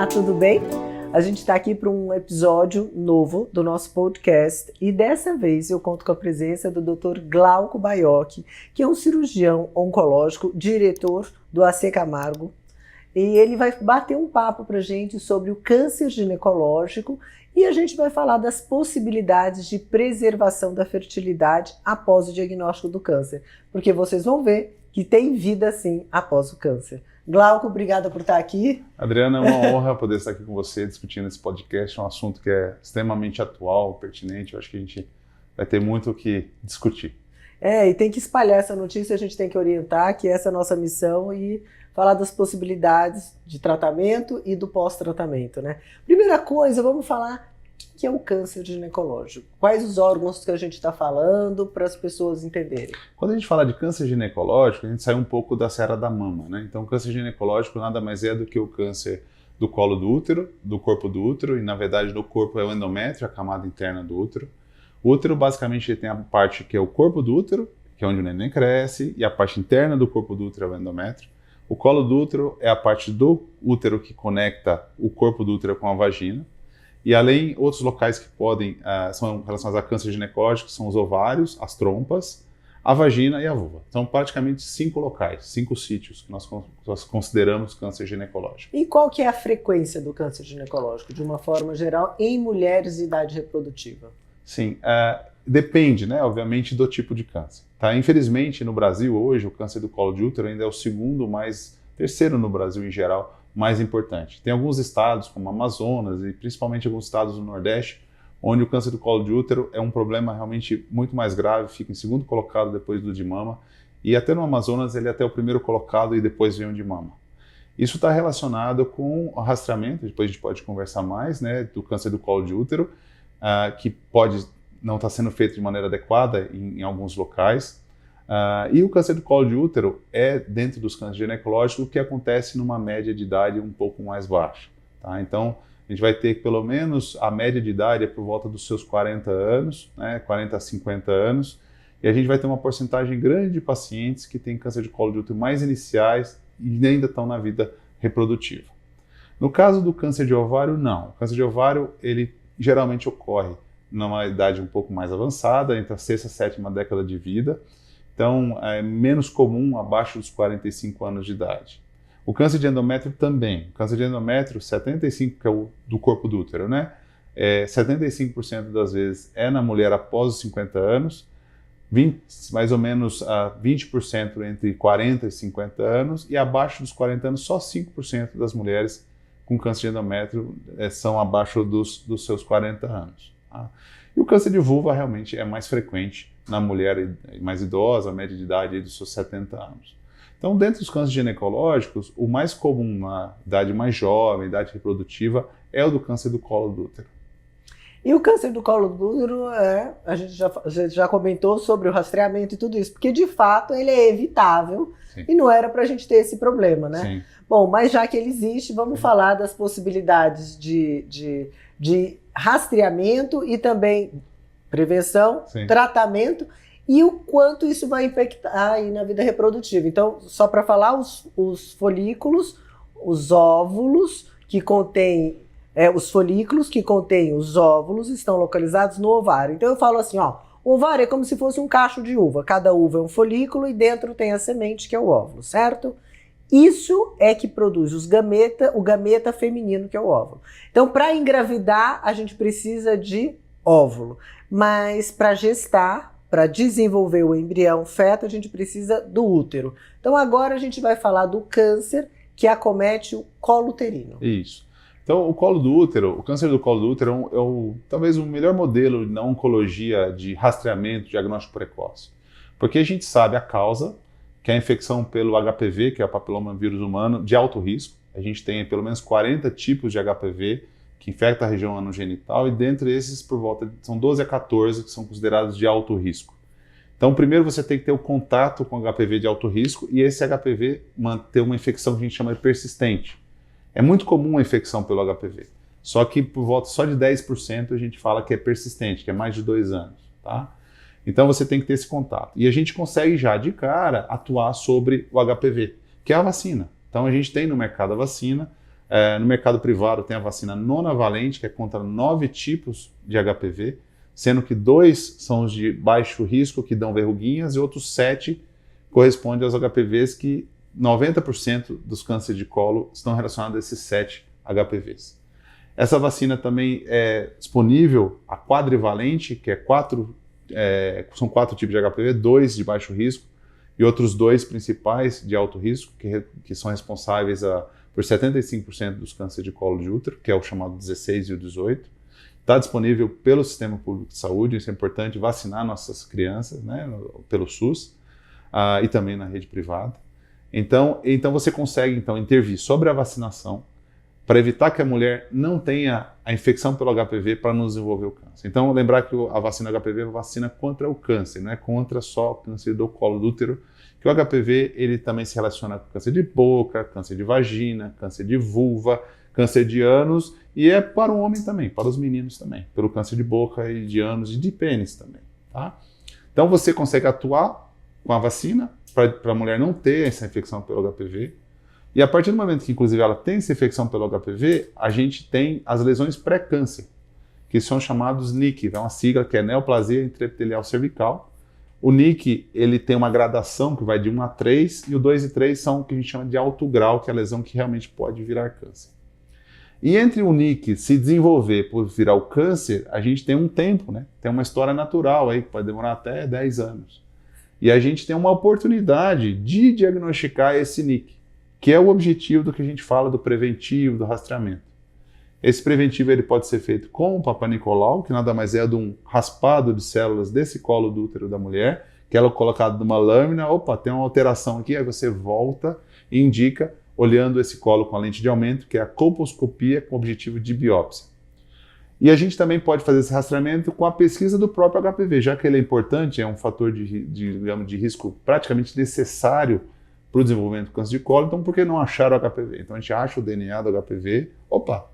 tudo bem? A gente está aqui para um episódio novo do nosso podcast e dessa vez eu conto com a presença do Dr. Glauco Baiocchi, que é um cirurgião oncológico, diretor do AC Camargo, e ele vai bater um papo para a gente sobre o câncer ginecológico e a gente vai falar das possibilidades de preservação da fertilidade após o diagnóstico do câncer, porque vocês vão ver que tem vida sim após o câncer. Glauco, obrigada por estar aqui. Adriana, é uma honra poder estar aqui com você discutindo esse podcast, um assunto que é extremamente atual, pertinente. Eu acho que a gente vai ter muito o que discutir. E tem que espalhar essa notícia, a gente tem que orientar, que essa é a nossa missão, e falar das possibilidades de tratamento e do pós-tratamento, né? Primeira coisa, vamos falar o que é o câncer ginecológico. Quais os órgãos que a gente está falando para as pessoas entenderem? Quando a gente fala de câncer ginecológico, a gente sai um pouco da seara da mama, né? Então, o câncer ginecológico nada mais é do que o câncer do colo do útero, do corpo do útero, e na verdade do corpo é o endométrio, a camada interna do útero. O útero, basicamente, ele tem a parte que é o corpo do útero, que é onde o neném cresce, e a parte interna do corpo do útero é o endométrio. O colo do útero é a parte do útero que conecta o corpo do útero com a vagina. E além, outros locais que podem, são relacionados a câncer ginecológico, são os ovários, as trompas, a vagina e a vulva. São praticamente 5 locais, 5 sítios que nós consideramos câncer ginecológico. E qual que é a frequência do câncer ginecológico, de uma forma geral, em mulheres de idade reprodutiva? Sim, depende, né, obviamente, do tipo de câncer. Tá? Infelizmente, no Brasil, hoje, o câncer do colo de útero ainda é o terceiro no Brasil em geral, mais importante. Tem alguns estados, como Amazonas e principalmente alguns estados do Nordeste, onde o câncer do colo de útero é um problema realmente muito mais grave, fica em segundo colocado depois do de mama, e até no Amazonas ele é até o primeiro colocado e depois vem o de mama. Isso está relacionado com o rastreamento, depois a gente pode conversar mais, né, do câncer do colo de útero, que pode não estar sendo feito de maneira adequada em alguns locais. E o câncer do colo de útero é, dentro dos cânceres ginecológicos, o que acontece numa média de idade um pouco mais baixa. Tá? Então, a gente vai ter que, pelo menos, a média de idade é por volta dos seus 40 anos, né, 40 a 50 anos, e a gente vai ter uma porcentagem grande de pacientes que têm câncer de colo de útero mais iniciais e ainda estão na vida reprodutiva. No caso do câncer de ovário, não. O câncer de ovário, ele geralmente ocorre numa idade um pouco mais avançada, entre a sexta e a sétima década de vida. Então, é menos comum abaixo dos 45 anos de idade. O câncer de endométrio também. O câncer de endométrio, 75%, que é o do corpo do útero, né? 75% das vezes é na mulher após os 50 anos, mais ou menos 20% entre 40 e 50 anos, e abaixo dos 40 anos, só 5% das mulheres com câncer de endométrio são abaixo dos seus 40 anos. Tá? E o câncer de vulva realmente é mais frequente na mulher mais idosa, a média de idade dos seus 70 anos. Então, dentro dos cânceres ginecológicos, o mais comum na idade mais jovem, idade reprodutiva, é o do câncer do colo do útero. E o câncer do colo do útero, a gente já comentou sobre o rastreamento e tudo isso, porque de fato ele é evitável. Sim. E não era para a gente ter esse problema, né? Sim. Bom, mas já que ele existe, vamos falar das possibilidades de rastreamento e também prevenção, sim, tratamento e o quanto isso vai impactar aí na vida reprodutiva. Então, só para falar, os folículos, os óvulos que contêm, os folículos que contêm os óvulos estão localizados no ovário. Então eu falo assim, ó, o ovário é como se fosse um cacho de uva. Cada uva é um folículo e dentro tem a semente, que é o óvulo, certo? Isso é que produz o gameta feminino, que é o óvulo. Então, para engravidar, a gente precisa de óvulo. Mas para gestar, para desenvolver o embrião feto, a gente precisa do útero. Então, agora a gente vai falar do câncer que acomete o colo uterino. Isso. Então, o colo do útero, o câncer do colo do útero talvez o melhor modelo na oncologia de rastreamento, diagnóstico precoce. Porque a gente sabe a causa, que é a infecção pelo HPV, que é o papiloma vírus humano, de alto risco. A gente tem pelo menos 40 tipos de HPV que infecta a região anogenital, e dentre esses, são 12 a 14 que são considerados de alto risco. Então, primeiro você tem que ter o contato com o HPV de alto risco, e esse HPV manter uma infecção que a gente chama de persistente. É muito comum a infecção pelo HPV, só que por volta só de 10% a gente fala que é persistente, que é mais de 2 anos, tá? Então você tem que ter esse contato. E a gente consegue já de cara atuar sobre o HPV, que é a vacina. Então a gente tem no mercado a vacina, No mercado privado tem a vacina nonavalente, que é contra 9 tipos de HPV, sendo que 2 são os de baixo risco, que dão verruguinhas, e outros 7 correspondem aos HPVs, que 90% dos cânceres de colo estão relacionados a esses 7 HPVs. Essa vacina também é disponível a quadrivalente, que são 4 tipos de HPV, 2 de baixo risco e outros 2 principais de alto risco, que são responsáveis por 75% dos cânceres de colo de útero, que é o chamado 16 e o 18. Está disponível pelo Sistema Público de Saúde, isso é importante, vacinar nossas crianças, né, pelo SUS, e também na rede privada. Então você consegue intervir sobre a vacinação para evitar que a mulher não tenha a infecção pelo HPV para não desenvolver o câncer. Então, lembrar que a vacina HPV é uma vacina contra o câncer, não é contra só o câncer do colo do útero, que o HPV ele também se relaciona com câncer de boca, câncer de vagina, câncer de vulva, câncer de ânus, e é para o homem também, para os meninos também, pelo câncer de boca e de ânus e de pênis também. Tá? Então, você consegue atuar com a vacina para a mulher não ter essa infecção pelo HPV. E a partir do momento que, inclusive, ela tem essa infecção pelo HPV, a gente tem as lesões pré-câncer, que são chamados NIC, é uma sigla que é neoplasia intraepitelial cervical. O NIC, ele tem uma gradação que vai de 1 a 3, e o 2 e 3 são o que a gente chama de alto grau, que é a lesão que realmente pode virar câncer. E entre o NIC se desenvolver por virar o câncer, a gente tem um tempo, né? Tem uma história natural aí, que pode demorar até 10 anos. E a gente tem uma oportunidade de diagnosticar esse NIC, que é o objetivo do que a gente fala do preventivo, do rastreamento. Esse preventivo ele pode ser feito com o Papa Nicolau, que nada mais é de um raspado de células desse colo do útero da mulher, que ela é colocada numa lâmina, tem uma alteração aqui, aí você volta e indica, olhando esse colo com a lente de aumento, que é a colposcopia com o objetivo de biópsia. E a gente também pode fazer esse rastreamento com a pesquisa do próprio HPV, já que ele é importante, é um fator de risco praticamente necessário para o desenvolvimento do câncer de colo, então por que não achar o HPV? Então a gente acha o DNA do HPV,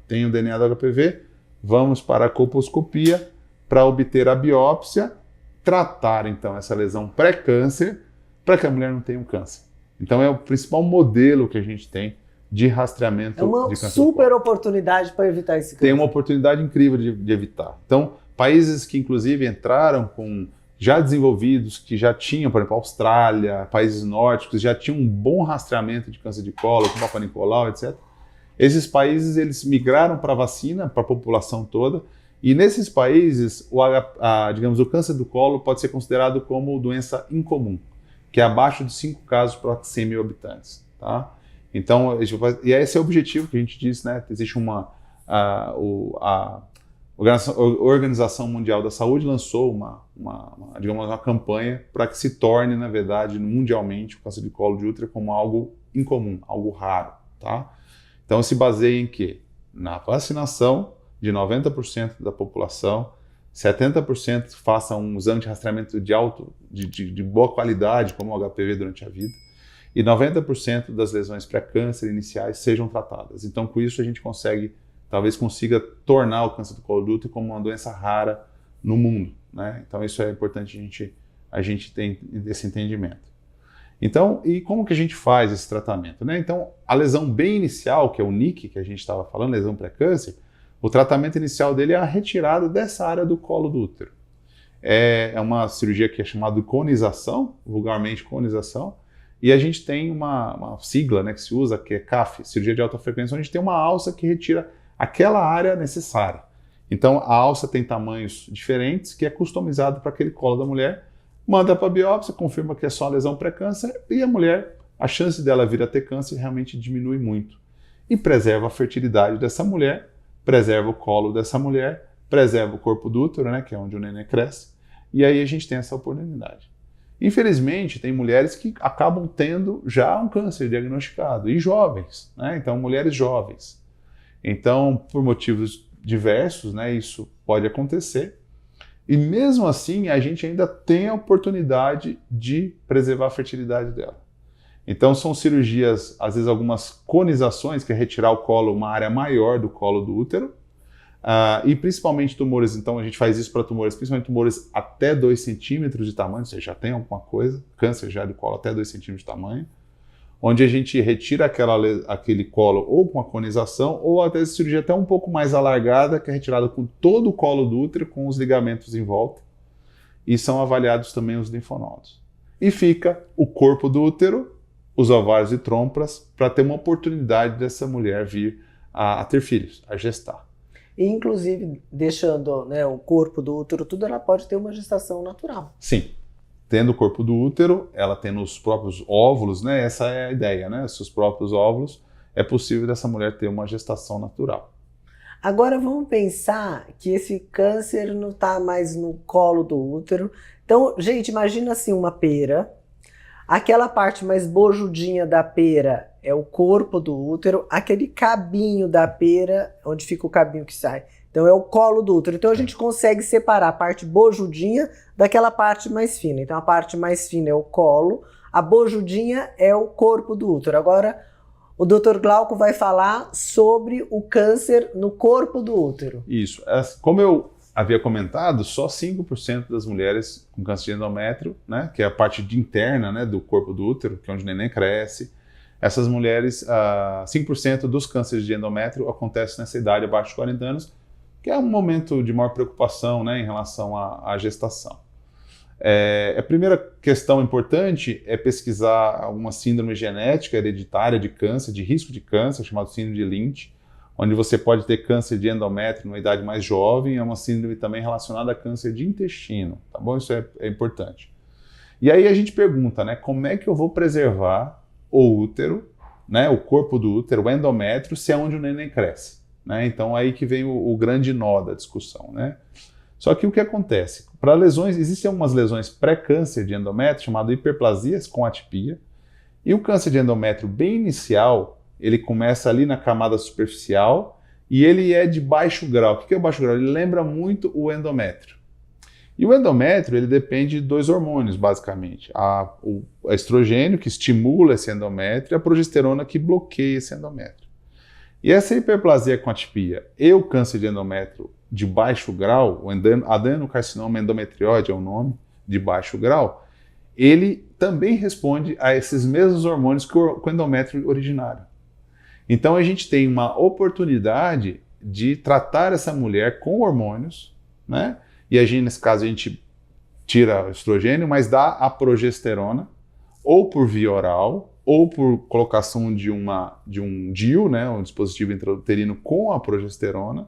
tem o DNA do HPV, vamos para a colposcopia para obter a biópsia, tratar então essa lesão pré-câncer para que a mulher não tenha um câncer. Então é o principal modelo que a gente tem de rastreamento de câncer. É uma super oportunidade para evitar esse câncer. Tem uma oportunidade incrível de evitar. Então, países que inclusive entraram com já desenvolvidos, que já tinham, por exemplo, Austrália, países nórdicos, já tinham um bom rastreamento de câncer de colo, com Papa Nicolau, etc. Esses países, eles migraram para a vacina, para a população toda, e nesses países, o câncer do colo pode ser considerado como doença incomum, que é abaixo de 5 casos para 100 mil habitantes. Tá? Então, e esse é o objetivo que a gente diz, né? Existe a Organização Mundial da Saúde lançou uma campanha para que se torne, na verdade, mundialmente, o câncer de colo de útero como algo incomum, algo raro. Tá? Então, se baseia em quê? Na vacinação de 90% da população, 70% façam um exame de rastreamento de boa qualidade, como o HPV durante a vida, e 90% das lesões pré-câncer iniciais sejam tratadas. Então, com isso, a gente talvez consiga tornar o câncer do colo do útero como uma doença rara no mundo. Né? Então, isso é importante a gente ter esse entendimento. Então, e como que a gente faz esse tratamento? Né? Então, a lesão bem inicial, que é o NIC, que a gente estava falando, lesão pré-câncer, o tratamento inicial dele é a retirada dessa área do colo do útero. É uma cirurgia que é chamada de conização, vulgarmente conização, e a gente tem uma sigla, né, que se usa, que é CAF, cirurgia de alta frequência, onde a gente tem uma alça que retira aquela área necessária. Então, a alça tem tamanhos diferentes, que é customizado para aquele colo da mulher, manda para a biópsia, confirma que é só lesão pré-câncer, e a mulher, a chance dela vir a ter câncer realmente diminui muito. E preserva a fertilidade dessa mulher, preserva o colo dessa mulher, preserva o corpo do útero, né, que é onde o neném cresce, e aí a gente tem essa oportunidade. Infelizmente, tem mulheres que acabam tendo já um câncer diagnosticado, e jovens, né, então mulheres jovens. Então, por motivos diversos, né, isso pode acontecer, e mesmo assim a gente ainda tem a oportunidade de preservar a fertilidade dela. Então são cirurgias, às vezes algumas conizações, que é retirar o colo, uma área maior do colo do útero, e principalmente tumores, então a gente faz isso para tumores, principalmente tumores até 2 centímetros de tamanho, você já tem alguma coisa, câncer já de colo até 2 centímetros de tamanho, onde a gente retira aquele colo ou com a conização, ou até cirurgia até um pouco mais alargada, que é retirada com todo o colo do útero, com os ligamentos em volta, e são avaliados também os linfonodos. E fica o corpo do útero, os ovários e trompas, para ter uma oportunidade dessa mulher vir a ter filhos, a gestar. E, inclusive, deixando, né, o corpo do útero, tudo, ela pode ter uma gestação natural. Sim. Tendo o corpo do útero, ela tendo os próprios óvulos, né? Essa é a ideia, né? Seus próprios óvulos, é possível dessa mulher ter uma gestação natural. Agora vamos pensar que esse câncer não está mais no colo do útero. Então, gente, imagina assim uma pera. Aquela parte mais bojudinha da pera é o corpo do útero. Aquele cabinho da pera, onde fica o cabinho que sai, então é o colo do útero. Então a gente consegue separar a parte bojudinha daquela parte mais fina. Então a parte mais fina é o colo, a bojudinha é o corpo do útero. Agora o Dr. Glauco vai falar sobre o câncer no corpo do útero. Isso. Como eu havia comentado, só 5% das mulheres com câncer de endométrio, né, que é a parte interna, né, do corpo do útero, que é onde o neném cresce, essas mulheres, 5% dos cânceres de endométrio acontecem nessa idade abaixo de 40 anos, que é um momento de maior preocupação, né, em relação à gestação. A primeira questão importante é pesquisar uma síndrome genética hereditária de câncer, de risco de câncer, chamado síndrome de Lynch, onde você pode ter câncer de endométrio numa idade mais jovem, é uma síndrome também relacionada a câncer de intestino, tá bom? Isso é importante. E aí a gente pergunta, né, como é que eu vou preservar o útero, né, o corpo do útero, o endométrio, se é onde o neném cresce, né? Então aí que vem o grande nó da discussão, né? Só que o que acontece? Para lesões, existem algumas lesões pré-câncer de endométrio, chamado hiperplasias com atipia, e o câncer de endométrio bem inicial, ele começa ali na camada superficial e ele é de baixo grau. O que é o baixo grau? Ele lembra muito o endométrio. E o endométrio, ele depende de 2 hormônios, basicamente. O estrogênio, que estimula esse endométrio, e a progesterona, que bloqueia esse endométrio. E essa hiperplasia com atipia e o câncer de endométrio de baixo grau, o adenocarcinoma endometrióide é o nome, de baixo grau, ele também responde a esses mesmos hormônios que o endométrio originário. Então a gente tem uma oportunidade de tratar essa mulher com hormônios, né? E a gente, nesse caso, a gente tira o estrogênio, mas dá a progesterona, ou por via oral, ou por colocação de um DIU, né? Um dispositivo intrauterino com a progesterona.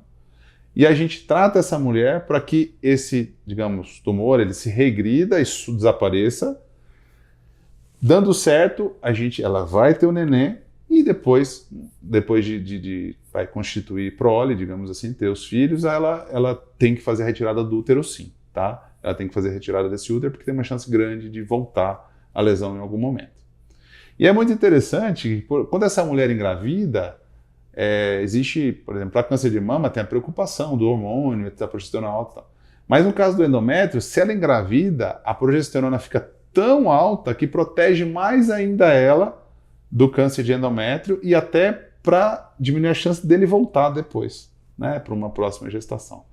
E a gente trata essa mulher para que esse, digamos, tumor, ele se regrida, isso desapareça. Dando certo, ela vai ter o neném e depois de vai constituir prole, digamos assim, ter os filhos, ela tem que fazer a retirada do útero sim, tá? Ela tem que fazer a retirada desse útero porque tem uma chance grande de voltar a lesão em algum momento. E é muito interessante que quando essa mulher engravida, existe, por exemplo, para câncer de mama, tem a preocupação do hormônio, da progesterona alta e tal. Mas no caso do endométrio, se ela engravida, a progesterona fica tão alta que protege mais ainda ela do câncer de endométrio e até para diminuir a chance dele voltar depois, né, para uma próxima gestação.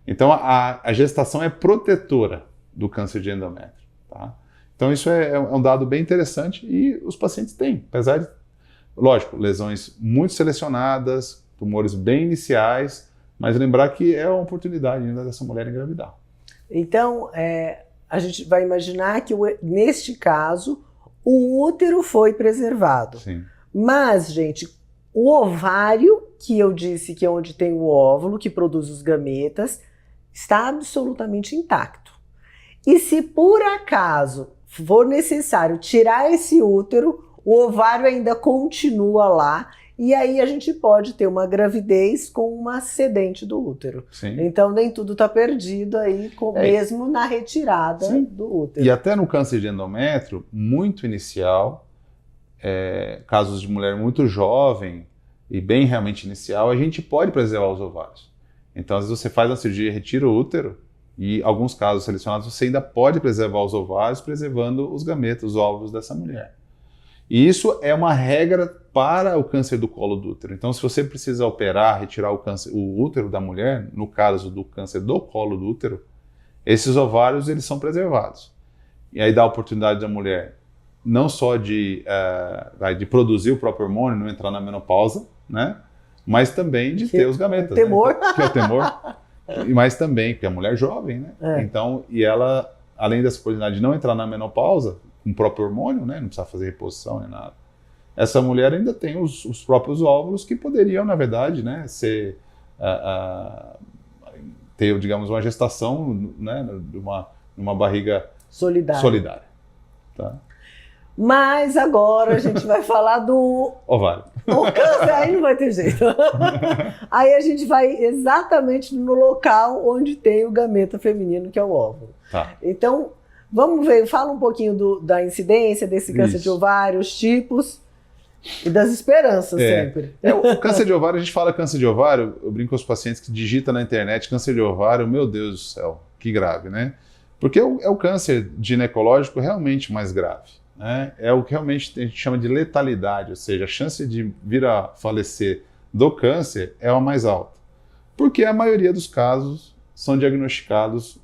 Então a gestação é protetora do câncer de endométrio, tá? Então isso é um dado bem interessante e os pacientes têm, apesar de, lógico, lesões muito selecionadas, tumores bem iniciais, mas lembrar que é uma oportunidade ainda dessa mulher engravidar. Então, a gente vai imaginar que, neste caso, o útero foi preservado. Sim. Mas, gente, o ovário, que eu disse que é onde tem o óvulo, que produz os gametas, está absolutamente intacto. E se por acaso for necessário tirar esse útero, o ovário ainda continua lá, e aí a gente pode ter uma gravidez com uma ascendente do útero. Sim. Então nem tudo está perdido aí, mesmo na retirada Sim. do útero. E até no câncer de endométrio, muito inicial, casos de mulher muito jovem e bem realmente inicial, a gente pode preservar os ovários. Então às vezes você faz a cirurgia e retira o útero, e em alguns casos selecionados você ainda pode preservar os ovários, preservando os gametas, os óvulos dessa mulher. E isso é uma regra para o câncer do colo do útero. Então, se você precisa operar, retirar o útero da mulher, no caso do câncer do colo do útero, esses ovários eles são preservados. E aí dá a oportunidade da mulher não só de produzir o próprio hormônio, não entrar na menopausa, né? Mas também de ter os gametas. Temor. Né? Que é o temor. Mas também, porque é mulher jovem, né? Então, e ela, além dessa possibilidade de não entrar na menopausa, com o próprio hormônio, né? Não precisa fazer reposição nem nada. Essa mulher ainda tem os próprios óvulos que poderiam, na verdade, né? Ter, digamos, uma gestação, né? Numa barriga solidária. Tá? Mas agora a gente vai falar do ovário. O câncer, aí não vai ter jeito. Aí a gente vai exatamente no local onde tem o gameta feminino, que é o óvulo. Tá. Então, vamos ver, fala um pouquinho da incidência desse câncer de ovário, os tipos e das esperanças sempre. O câncer de ovário, a gente fala câncer de ovário, eu brinco com os pacientes que digitam na internet câncer de ovário, meu Deus do céu, que grave, né? Porque é o câncer ginecológico realmente mais grave. Né? É o que realmente a gente chama de letalidade, ou seja, a chance de vir a falecer do câncer é a mais alta. Porque a maioria dos casos são diagnosticados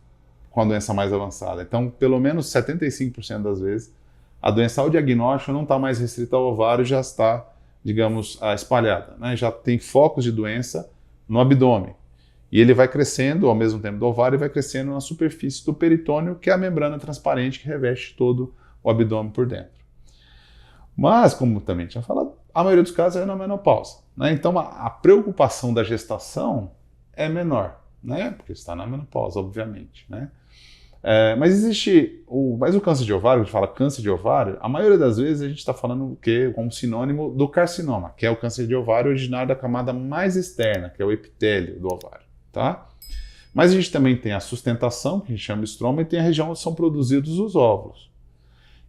com a doença mais avançada. Então, pelo menos 75% das vezes, a doença ao diagnóstico não está mais restrita ao ovário, já está, digamos, espalhada. Né? Já tem focos de doença no abdômen. E ele vai crescendo, ao mesmo tempo do ovário, vai crescendo na superfície do peritônio, que é a membrana transparente que reveste todo o abdômen por dentro. Mas, como também tinha falado, a maioria dos casos é na menopausa. Né? Então, a preocupação da gestação é menor, né? Porque está na menopausa, obviamente. Né? Mas existe, mas o câncer de ovário, a gente fala câncer de ovário, a maioria das vezes a gente está falando o quê? Como sinônimo do carcinoma, que é o câncer de ovário originário da camada mais externa, que é o epitélio do ovário. Tá? Mas a gente também tem a sustentação, que a gente chama de estroma, e tem a região onde são produzidos os óvulos.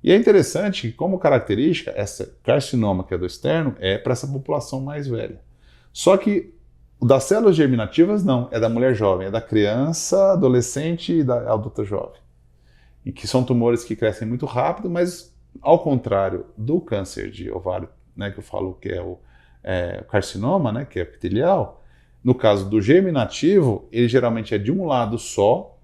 E é interessante que, como característica, essa carcinoma, que é do externo, é para essa população mais velha. Só que o das células germinativas, não. É da mulher jovem, é da criança, adolescente e da adulta jovem. E que são tumores que crescem muito rápido, mas, ao contrário do câncer de ovário, né, que eu falo que é o carcinoma, né, que é epitelial, no caso do germinativo, ele geralmente é de um lado só,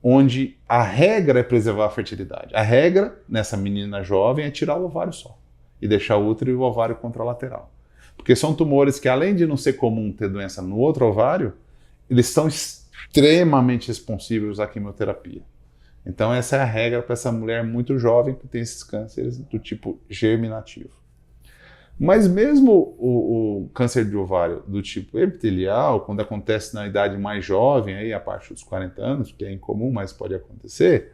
onde a regra é preservar a fertilidade. A regra, nessa menina jovem, é tirar o ovário só e deixar o útero e o ovário contralateral. Porque são tumores que, além de não ser comum ter doença no outro ovário, eles são extremamente responsivos à quimioterapia. Então essa é a regra para essa mulher muito jovem que tem esses cânceres do tipo germinativo. Mas mesmo o câncer de ovário do tipo epitelial, quando acontece na idade mais jovem, aí a partir dos 40 anos, que é incomum, mas pode acontecer,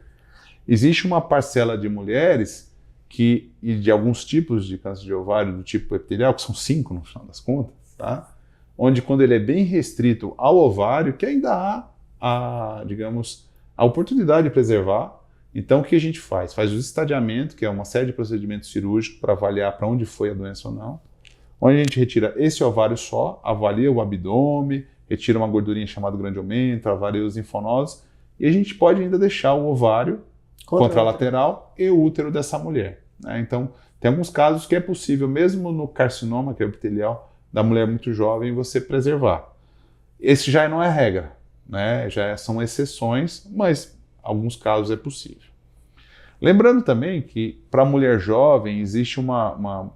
existe uma parcela de mulheres e de alguns tipos de câncer de ovário do tipo epitelial, que são 5 no final das contas, tá? Onde quando ele é bem restrito ao ovário, que ainda há digamos, a oportunidade de preservar. Então, o que a gente faz? Faz o estadiamento, que é uma série de procedimentos cirúrgicos para avaliar para onde foi a doença ou não, onde a gente retira esse ovário só, avalia o abdômen, retira uma gordurinha chamada grandiomento, avalia os linfonodos, e a gente pode ainda deixar o ovário contralateral e o útero dessa mulher. Né? Então, tem alguns casos que é possível, mesmo no carcinoma, que é o epitelial, da mulher muito jovem, você preservar. Esse já não é regra, né? Já são exceções, mas alguns casos é possível. Lembrando também que para a mulher jovem existe uma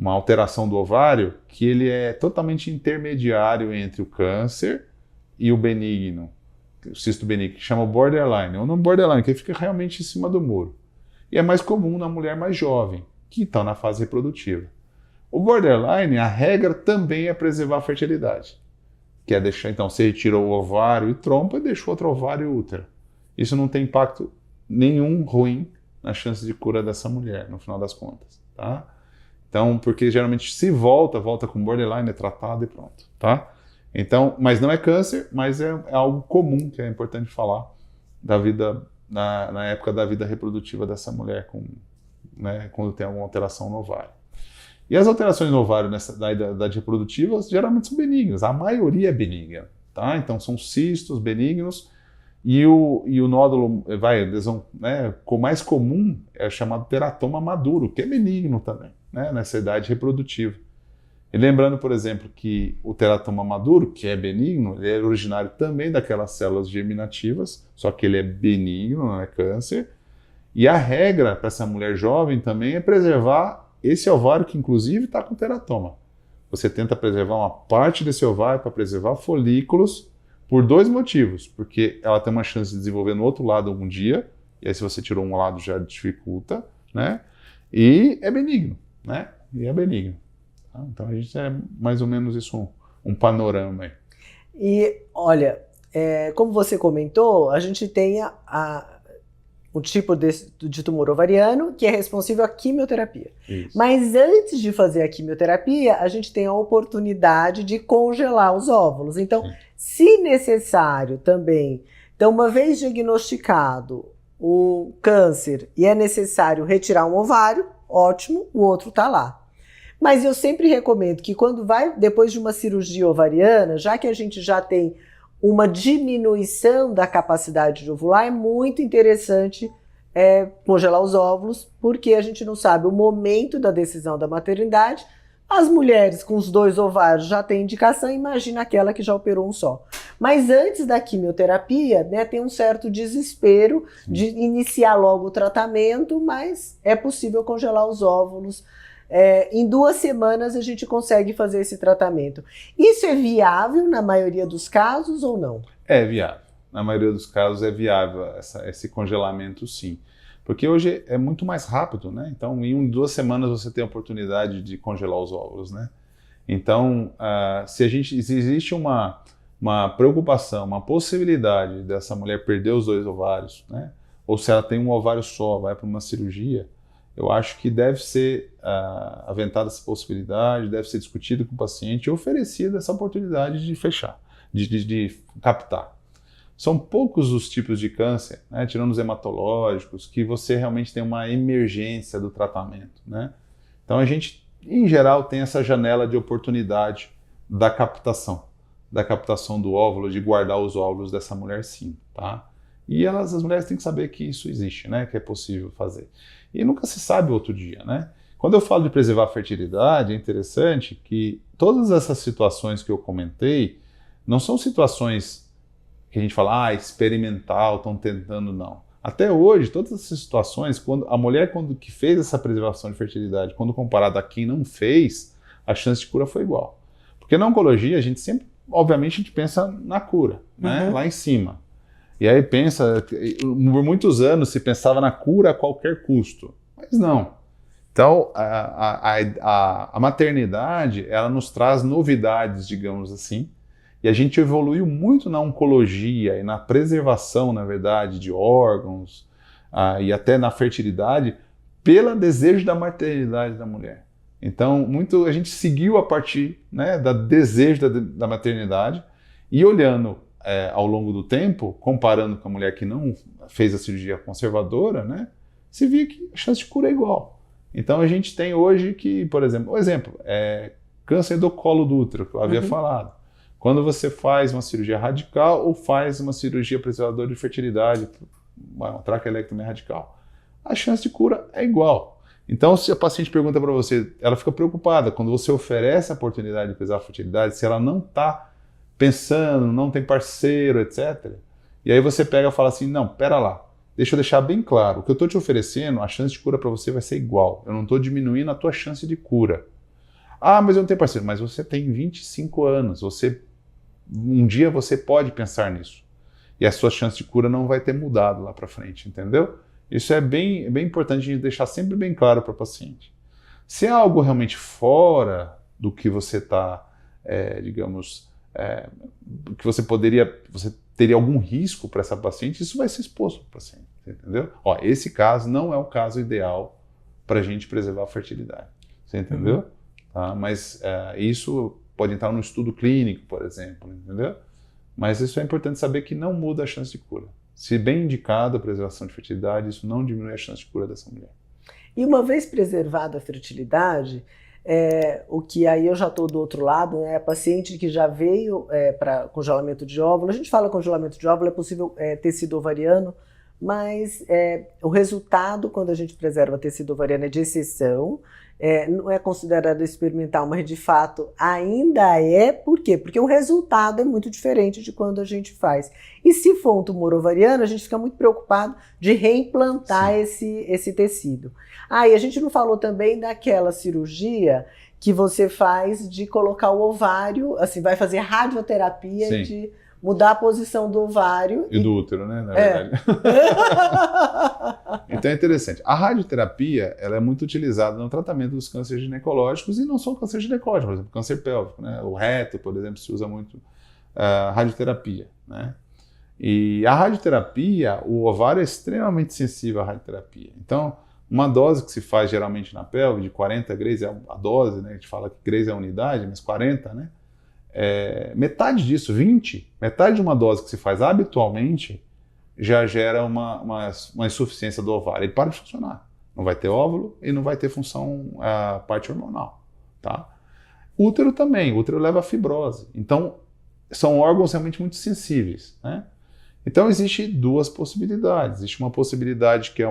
alteração do ovário que ele é totalmente intermediário entre o câncer e o benigno, o cisto benigno, que chama borderline. O nome borderline, que ele fica realmente em cima do muro. E é mais comum na mulher mais jovem, que está na fase reprodutiva. O borderline, a regra também é preservar a fertilidade. Que é deixar, então, você retira o ovário e trompa e deixa o outro ovário e útero. Isso não tem impacto nenhum ruim na chance de cura dessa mulher, no final das contas, tá? Então, porque geralmente se volta com borderline, é tratado e pronto, tá? Então, mas não é câncer, mas é algo comum, que é importante falar, da vida, na época da vida reprodutiva dessa mulher, quando tem alguma alteração no ovário. E as alterações no ovário da idade reprodutiva geralmente são benignas, a maioria é benigna, tá? Então são cistos benignos e o nódulo, lesão, né, o mais comum é chamado teratoma maduro, que é benigno também, né, nessa idade reprodutiva. E lembrando, por exemplo, que o teratoma maduro, que é benigno, ele é originário também daquelas células germinativas, só que ele é benigno, não é câncer, E a regra para essa mulher jovem também é preservar esse ovário que inclusive está com teratoma. Você tenta preservar uma parte desse ovário para preservar folículos por 2 motivos. Porque ela tem uma chance de desenvolver no outro lado algum dia, e aí se você tirou um lado já dificulta, né? E é benigno, né? E é benigno. Então a gente é mais ou menos isso, um panorama aí. E olha, como você comentou, a gente tem um tipo de tumor ovariano que é responsível à quimioterapia. Isso. Mas antes de fazer a quimioterapia, a gente tem a oportunidade de congelar os óvulos. Então, se necessário também, então uma vez diagnosticado o câncer e é necessário retirar um ovário, ótimo, o outro está lá. Mas eu sempre recomendo que quando vai, depois de uma cirurgia ovariana, já que a gente já tem uma diminuição da capacidade de ovular, é muito interessante congelar os óvulos, porque a gente não sabe o momento da decisão da maternidade. As mulheres com os 2 ovários já têm indicação, imagina aquela que já operou um só. Mas antes da quimioterapia, né, tem um certo desespero de iniciar logo o tratamento, mas é possível congelar os óvulos. Em 2 semanas a gente consegue fazer esse tratamento. Isso é viável na maioria dos casos ou não? É viável. Na maioria dos casos é viável esse congelamento, sim. Porque hoje é muito mais rápido, né? Então, em 2 semanas você tem a oportunidade de congelar os óvulos, né? Então, se existe uma preocupação, uma possibilidade dessa mulher perder os 2 ovários, né? Ou se ela tem um ovário só, vai para uma cirurgia, eu acho que deve ser aventada essa possibilidade, deve ser discutido com o paciente e oferecida essa oportunidade de fechar, de captar. São poucos os tipos de câncer, né, tirando os hematológicos, que você realmente tem uma emergência do tratamento, né? Então a gente, em geral, tem essa janela de oportunidade da captação do óvulo, de guardar os óvulos dessa mulher, sim, tá? E as mulheres têm que saber que isso existe, né, que é possível fazer. E nunca se sabe outro dia, né? Quando eu falo de preservar a fertilidade, é interessante que todas essas situações que eu comentei não são situações que a gente fala, experimental, estão tentando, não. Até hoje, todas essas situações, quando a mulher que fez essa preservação de fertilidade, quando comparada a quem não fez, a chance de cura foi igual. Porque na oncologia, a gente sempre, obviamente, a gente pensa na cura, né? Lá em cima. E aí pensa, por muitos anos se pensava na cura a qualquer custo, mas não. Então, a maternidade, ela nos traz novidades, digamos assim, e a gente evoluiu muito na oncologia e na preservação, na verdade, de órgãos e até na fertilidade, pelo desejo da maternidade da mulher. Então, a gente seguiu a partir, né, do desejo da maternidade e olhando ao longo do tempo, comparando com a mulher que não fez a cirurgia conservadora, né, se via que a chance de cura é igual. Então a gente tem hoje que, por exemplo, câncer do colo do útero, que eu havia falado. Quando você faz uma cirurgia radical ou faz uma cirurgia preservadora de fertilidade, uma traqueolectomia radical, a chance de cura é igual. Então, se a paciente pergunta para você, ela fica preocupada quando você oferece a oportunidade de preservar a fertilidade, se ela não está pensando, não tem parceiro, etc. E aí você pega e fala assim, não, pera lá, deixa eu deixar bem claro, o que eu estou te oferecendo, a chance de cura para você vai ser igual, eu não estou diminuindo a tua chance de cura. Mas eu não tenho parceiro, mas você tem 25 anos, um dia você pode pensar nisso, e a sua chance de cura não vai ter mudado lá para frente, entendeu? Isso é bem importante a gente deixar sempre bem claro para o paciente. Se é algo realmente fora do que você está, que você teria algum risco para essa paciente, isso vai ser exposto para o paciente, entendeu? Esse caso não é o caso ideal para a gente preservar a fertilidade, você entendeu? Tá? Mas isso pode entrar no estudo clínico, por exemplo, entendeu? Mas isso é importante saber que não muda a chance de cura. Se bem indicada a preservação de fertilidade, isso não diminui a chance de cura dessa mulher. E uma vez preservada a fertilidade, o que aí eu já estou do outro lado, né? A paciente que já veio para congelamento de óvulo, a gente fala congelamento de óvulo, é possível tecido ovariano, mas o resultado quando a gente preserva tecido ovariano é de exceção, não é considerada experimental, mas de fato ainda é. Por quê? Porque o resultado é muito diferente de quando a gente faz. E se for um tumor ovariano, a gente fica muito preocupado de reimplantar esse tecido. E a gente não falou também daquela cirurgia que você faz de colocar o ovário, assim, vai fazer radioterapia de mudar a posição do ovário. E do útero, né, na verdade. Então é interessante. A radioterapia, ela é muito utilizada no tratamento dos cânceres ginecológicos e não só câncer ginecológico, por exemplo, câncer pélvico, né? O reto, por exemplo, se usa muito radioterapia, né? E a radioterapia, o ovário é extremamente sensível à radioterapia. Então, uma dose que se faz geralmente na pelve, de 40 grays, é a dose, né? A gente fala que grays é a unidade, mas 40, né? Metade disso, 20, metade de uma dose que se faz habitualmente, já gera uma insuficiência do ovário. Ele para de funcionar. Não vai ter óvulo e não vai ter função, a parte hormonal. Tá? Útero também. O útero leva a fibrose. Então, são órgãos realmente muito sensíveis. Né? Então, existe duas possibilidades. Existe uma possibilidade que é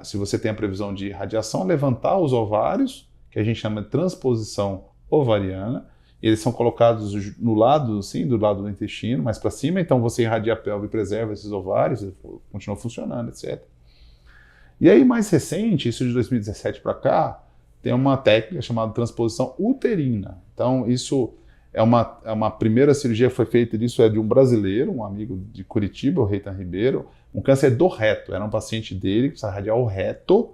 se você tem a previsão de radiação, levantar os ovários, que a gente chama de transposição ovariana. Eles são colocados no lado, sim, do lado do intestino, mais para cima, então você irradia a pelve e preserva esses ovários, continua funcionando, etc. E aí, mais recente, isso de 2017 para cá, tem uma técnica chamada transposição uterina. Então, isso é uma primeira cirurgia que foi feita disso, é de um brasileiro, um amigo de Curitiba, o Reitan Ribeiro, um câncer do reto. Era um paciente dele que precisava irradiar o reto,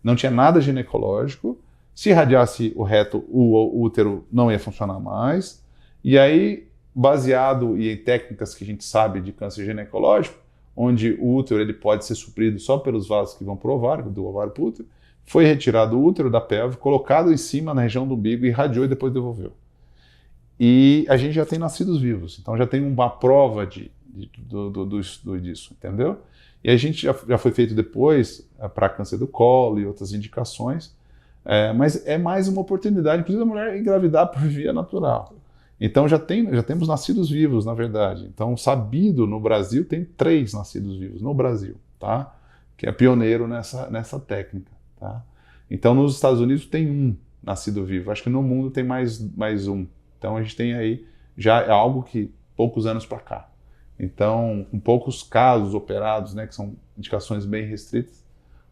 não tinha nada ginecológico. Se irradiasse o reto, o útero não ia funcionar mais. E aí, baseado em técnicas que a gente sabe de câncer ginecológico, onde o útero ele pode ser suprido só pelos vasos que vão para o ovário, do ovário para o útero, foi retirado o útero da pelve, colocado em cima na região do umbigo, irradiou e depois devolveu. E a gente já tem nascidos vivos, então já tem uma prova disso, entendeu? E a gente já foi feito depois para câncer do colo e outras indicações. Mas é mais uma oportunidade, inclusive, da mulher engravidar por via natural. Então já temos nascidos vivos, na verdade. Então, sabido, no Brasil, tem 3 nascidos vivos, no Brasil, tá? Que é pioneiro nessa técnica. Tá? Então, nos Estados Unidos tem 1 nascido vivo. Acho que no mundo tem mais 1. Então, a gente tem aí já algo que poucos anos para cá. Então, com poucos casos operados, né, que são indicações bem restritas,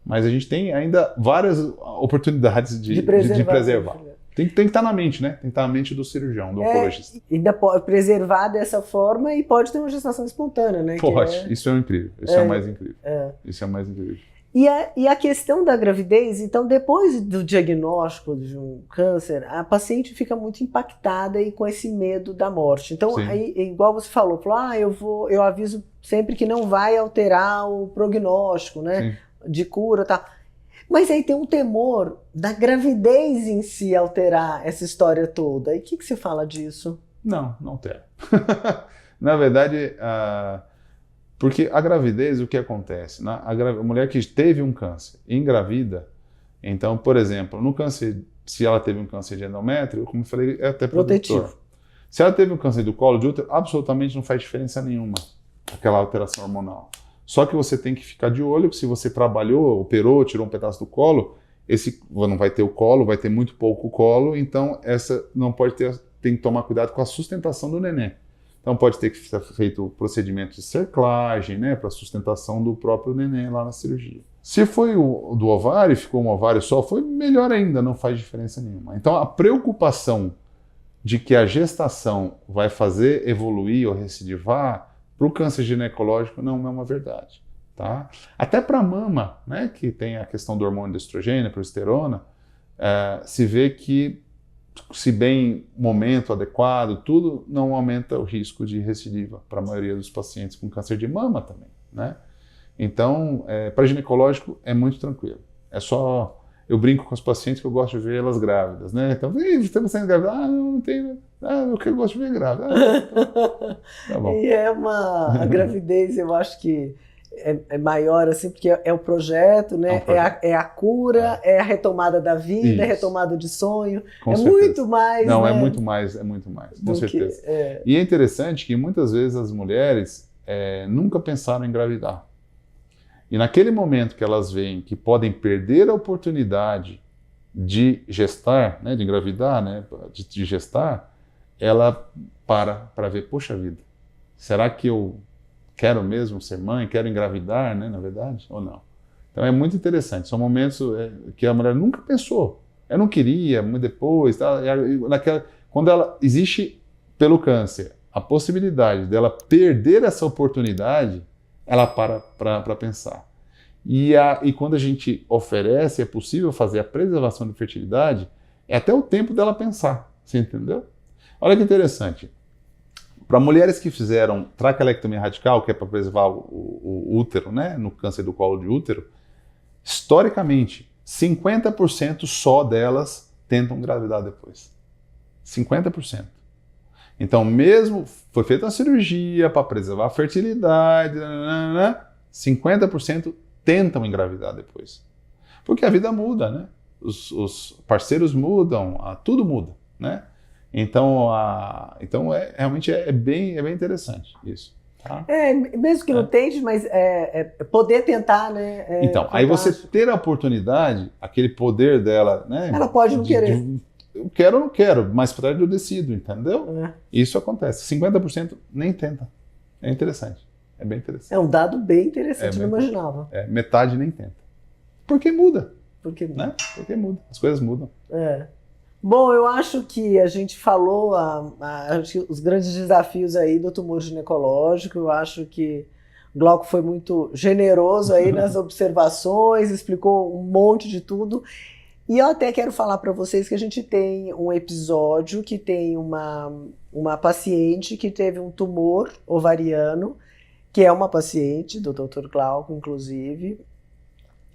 mas a gente tem ainda várias oportunidades de preservar. Tem que estar na mente, né? Tem que estar na mente do cirurgião, do oncologista. Ainda pode preservar dessa forma e pode ter uma gestação espontânea, né? Pode, isso é incrível. Isso é o mais incrível. Isso é o mais incrível. E a questão da gravidez, então, depois do diagnóstico de um câncer, a paciente fica muito impactada e com esse medo da morte. Então, aí, igual você falou, eu aviso sempre que não vai alterar o prognóstico, né? Sim. De cura e tal. Mas aí tem um temor da gravidez em si alterar essa história toda. E o que você fala disso? Não altera. Na verdade, porque a gravidez, o que acontece? A mulher que teve um câncer e engravida, então, por exemplo, no câncer, se ela teve um câncer de endométrio, como eu falei, é até protetivo. Se ela teve um câncer do colo de útero, absolutamente não faz diferença nenhuma aquela alteração hormonal. Só que você tem que ficar de olho que se você trabalhou, operou, tirou um pedaço do colo, não vai ter o colo, vai ter muito pouco colo, então essa não pode ter, tem que tomar cuidado com a sustentação do neném. Então pode ter que ser feito o procedimento de cerclagem, né, para sustentação do próprio neném lá na cirurgia. Se foi o do ovário, ficou um ovário só, foi melhor ainda, não faz diferença nenhuma. Então a preocupação de que a gestação vai fazer evoluir ou recidivar, para o câncer ginecológico não é uma verdade. Tá? Até para a mama, né, que tem a questão do hormônio de estrogênio, progesterona, se vê que, se bem momento adequado, tudo não aumenta o risco de recidiva para a maioria dos pacientes com câncer de mama também. Né? Então, para ginecológico é muito tranquilo. É só... Eu brinco com os pacientes que eu gosto de ver elas grávidas, né? Então, você está sendo grávida? Não tenho. O que eu gosto de ver grávida. Tá bom. E a gravidez, eu acho que é maior, assim, porque é o projeto, né? É a cura, é a retomada da vida, é a retomada de sonho. Com certeza. Muito mais. Não, né? é muito mais, com certeza. E é interessante que muitas vezes as mulheres nunca pensaram em engravidar. E naquele momento que elas veem que podem perder a oportunidade de gestar, né, de engravidar, né, de gestar, ela para ver, poxa vida, será que eu quero mesmo ser mãe, quero engravidar, né, na verdade, ou não? Então é muito interessante, são momentos que a mulher nunca pensou, eu não queria, muito depois, tá, quando ela existe pelo câncer a possibilidade dela perder essa oportunidade, ela para pensar. E quando a gente oferece, é possível fazer a preservação da fertilidade, é até o tempo dela pensar, você entendeu? Olha que interessante. Para mulheres que fizeram traquelectomia radical, que é para preservar o útero, né, no câncer do colo de útero, historicamente, 50% só delas tentam engravidar depois. 50%. Então, mesmo foi feita uma cirurgia para preservar a fertilidade, 50% tentam engravidar depois. Porque a vida muda, né? Os parceiros mudam, tudo muda, né? Então, realmente é bem interessante isso. Tá? Mesmo que não tente, mas poder tentar, né? Então, aí você ter a oportunidade, aquele poder dela, né? Ela pode não querer. Eu quero ou não quero, mais para trás eu decido, entendeu? Isso acontece. 50% nem tenta. É interessante. É bem interessante. É um dado bem interessante, não imaginava. Metade nem tenta. Porque muda. Porque muda. Né? Porque muda. As coisas mudam. Bom, eu acho que a gente falou os grandes desafios aí do tumor ginecológico. Eu acho que o Glauco foi muito generoso aí nas observações, explicou um monte de tudo. E eu até quero falar para vocês que a gente tem um episódio que tem uma paciente que teve um tumor ovariano, que é uma paciente do Dr. Glauco, inclusive,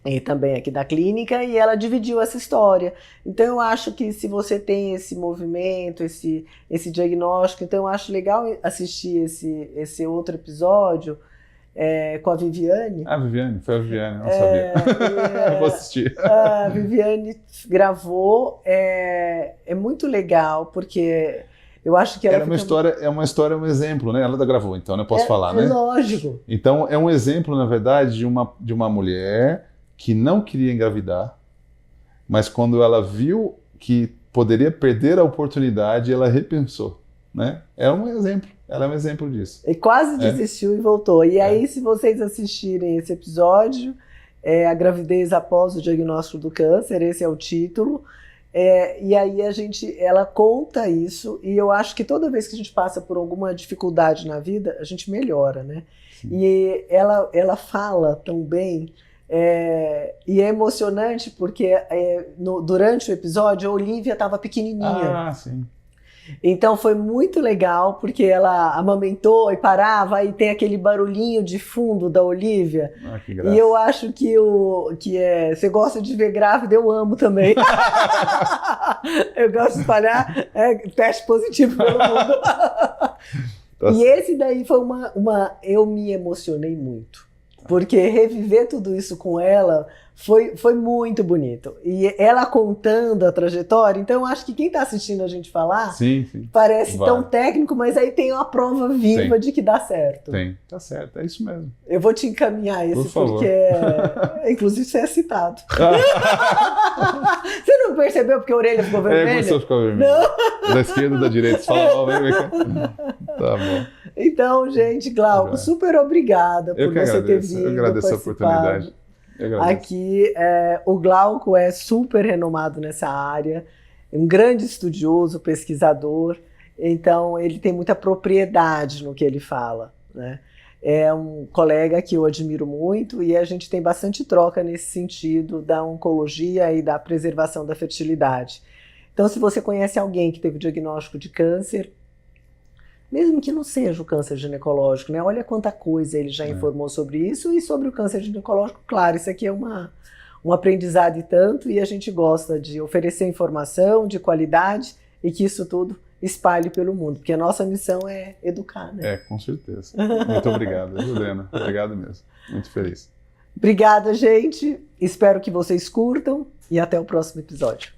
e também aqui da clínica, e ela dividiu essa história. Então eu acho que se você tem esse movimento, esse diagnóstico, então eu acho legal assistir esse outro episódio com a Viviane. Viviane, foi a Viviane, não sabia. Eu vou assistir. A Viviane gravou, é muito legal, porque eu acho que ela é uma história, um exemplo, né? Ela gravou, então não posso falar, né? Lógico. Então é um exemplo, na verdade, de uma mulher que não queria engravidar, mas quando ela viu que poderia perder a oportunidade, ela repensou, né? Ela é um exemplo disso. E quase desistiu e voltou. E aí, se vocês assistirem esse episódio, a gravidez após o diagnóstico do câncer, esse é o título. E aí ela conta isso, e eu acho que toda vez que a gente passa por alguma dificuldade na vida, a gente melhora, né? Sim. E ela fala tão bem, e é emocionante porque durante o episódio a Olivia estava pequenininha. Sim. Então foi muito legal, porque ela amamentou e parava, e tem aquele barulhinho de fundo da Olivia. Que graça. E eu acho que você gosta de ver grávida, eu amo também. Eu gosto de espalhar teste positivo pelo mundo. E esse daí foi eu me emocionei muito. Porque reviver tudo isso com ela foi muito bonito. E ela contando a trajetória, então eu acho que quem está assistindo a gente falar parece tão técnico, mas aí tem uma prova viva de que dá certo. Tá certo, é isso mesmo. Eu vou te encaminhar esse, porque inclusive você é citado. Você não percebeu porque a orelha ficou vermelha? Começou a ficar vermelha. Não. Da esquerda e da direita, você fala mal, Tá bom. Então, gente, Glauco, super obrigada por você ter vindo. Eu agradeço a oportunidade. Aqui, o Glauco é super renomado nessa área, um grande estudioso, pesquisador, então ele tem muita propriedade no que ele fala, né? É um colega que eu admiro muito e a gente tem bastante troca nesse sentido da oncologia e da preservação da fertilidade. Então, se você conhece alguém que teve diagnóstico de câncer, mesmo que não seja o câncer ginecológico, né? Olha quanta coisa ele já informou sobre isso e sobre o câncer ginecológico. Claro, isso aqui é um aprendizado e tanto, e a gente gosta de oferecer informação de qualidade e que isso tudo espalhe pelo mundo, porque a nossa missão é educar, né? Com certeza. Muito obrigado, Juliana. Obrigado mesmo. Muito feliz. Obrigada, gente. Espero que vocês curtam e até o próximo episódio.